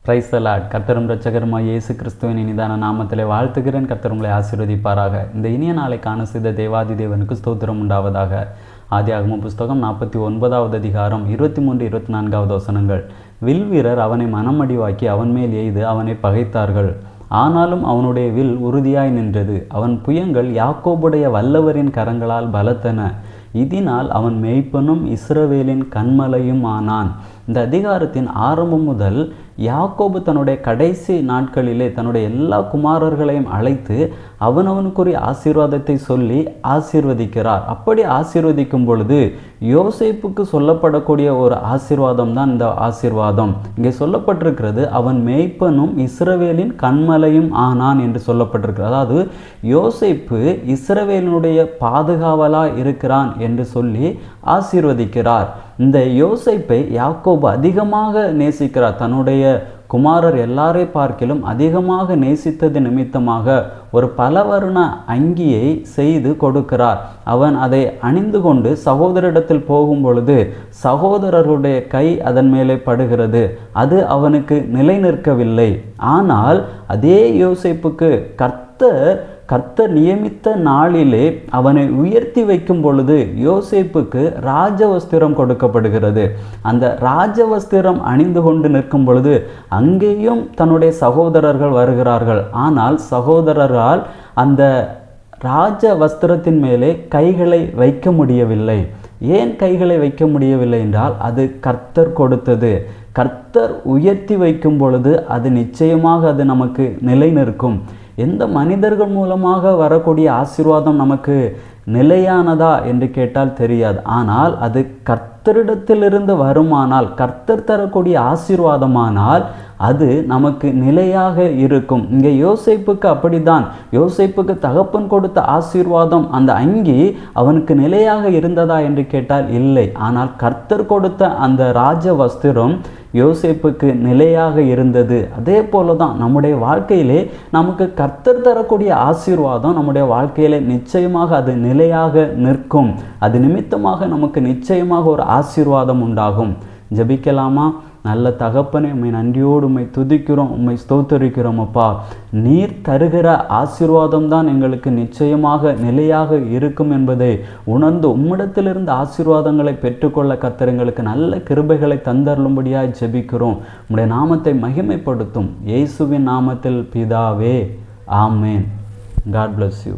Praise the Lord. கர்த்தரும் இரட்சகருமாய் இயேசு கிறிஸ்துவின் இனிதான நாமத்திலே வாழ்த்துகிறேன். கர்த்தர் உங்களை ஆசீர்வதிப்பாராக. இந்த இனிய நாளை காண செய்த தேவாதி தேவனுக்கு ஸ்தோத்திரம் உண்டாவதாக. ஆதியாகமம் புஸ்தகம் 49வது அதிகாரம் 23, 24வது வசனங்கள். வில்வீரர் அவனை மனமடிவாக்கி அவன் மேல் எய்து அவனை பகைத்தார்கள். ஆனாலும் அவனுடைய வில் உறுதியாய் நின்றது. அவன் புயங்கள் யாக்கோபுடைய வல்லவரின் கரங்களால் பலத்தன. இதனால் அவன் மேய்ப்பனும் இஸ்ரவேலின் கண்மலையும் ஆனான். இந்த அதிகாரத்தின் ஆரம்பம் முதல் யாக்கோபு தன்னுடைய கடைசி நாட்களிலே தன்னுடைய எல்லா குமாரர்களையும் அழைத்து அவனவனுக்குரிய ஆசீர்வாதத்தை சொல்லி ஆசீர்வதிக்கிறார். அப்படி ஆசீர்வதிக்கும் பொழுது யோசேப்புக்கு சொல்லப்படக்கூடிய ஒரு ஆசீர்வாதம் தான் இந்த ஆசீர்வாதம். இங்கே சொல்லப்பட்டிருக்கிறது, அவன் மேய்ப்பனும் இஸ்ரவேலின் கண்மலையும் ஆனான் என்று சொல்லப்பட்டிருக்கிறது. அதாவது யோசேப்பு இஸ்ரவேலினுடைய பாதுகாவலாக இருக்கிறான் என்று சொல்லி ஆசீர்வதிக்கிறார். இந்த யோசேப்பை யாக்கோபு அதிகமாக நேசிக்கிறார். தன்னுடைய குமாரர் எல்லாரை பார்க்கிலும் அதிகமாக நேசித்தது நிமித்தமாக ஒரு பலவர்ண அங்கியை செய்து கொடுக்கிறார். அவன் அதை அணிந்து கொண்டு சகோதரிடத்தில் போகும் பொழுது சகோதரருடைய கை அதன் மேலே படுகிறது. அது அவனுக்கு நிலை நிற்கவில்லை. ஆனால் அதே யோசேப்புக்கு கர்த்தர் நியமித்த நாளிலே அவனை உயர்த்தி வைக்கும் பொழுது யோசேப்புக்கு ராஜவஸ்திரம் கொடுக்கப்படுகிறது. அந்த ராஜவஸ்திரம் அணிந்து கொண்டு நிற்கும் பொழுது அங்கேயும் தன்னுடைய சகோதரர்கள் வருகிறார்கள். ஆனால் சகோதரரால் அந்த ராஜ வஸ்திரத்தின் மேலே கைகளை வைக்க முடியவில்லை. ஏன் கைகளை வைக்க முடியவில்லை என்றால் அது கர்த்தர் கொடுத்தது. கர்த்தர் உயர்த்தி வைக்கும் பொழுது அது நிச்சயமாக அது நமக்கு நிலை நிற்கும். எந்த மனிதர்கள் மூலமாக வரக்கூடிய ஆசீர்வாதம் நமக்கு நிலையானதா என்று கேட்டால் தெரியாது. ஆனால் அது கர்த்தரிடத்திலிருந்து வருமானால், கர்த்தர் தரக்கூடிய ஆசீர்வாதமானால் அது நமக்கு நிலையாக இருக்கும். இங்கே யோசேப்புக்கு அப்படித்தான். யோசேப்புக்கு தகப்பன் கொடுத்த ஆசீர்வாதம் அந்த அங்கி அவனுக்கு நிலையாக இருந்ததா என்று கேட்டால் இல்லை. ஆனால் கர்த்தர் கொடுத்த அந்த ராஜ வஸ்திரம் யோசேப்புக்கு நிலையாக இருந்தது. அதே போல தான் நம்முடைய வாழ்க்கையிலே நமக்கு கர்த்தர் தரக்கூடிய ஆசீர்வாதம் நம்முடைய வாழ்க்கையிலே நிச்சயமாக அது நிலையாக நிற்கும். அது நிமித்தமாக நமக்கு நிச்சயமாக ஒரு ஆசீர்வாதம் உண்டாகும். ஜெபிக்கலாமா? நல்ல தகப்பனே, உம்மை நன்றியோடு உம்மை துதிக்கிறோம், உம்மை ஸ்தோத்தரிக்கிறோம். அப்பா, நீர் தருகிற ஆசீர்வாதம் தான் எங்களுக்கு நிச்சயமாக நிலையாக இருக்கும் என்பதை உணர்ந்து உம்மிடத்திலிருந்து ஆசீர்வாதங்களை பெற்றுக்கொள்ள கர்த்தர் எங்களுக்கு நல்ல கிருபைகளை தந்தருளும்படியாக ஜெபிக்கிறோம். உம்முடைய நாமத்தை மகிமைப்படுத்தும் இயேசுவின் நாமத்தில் பிதாவே, ஆமேன். God bless you.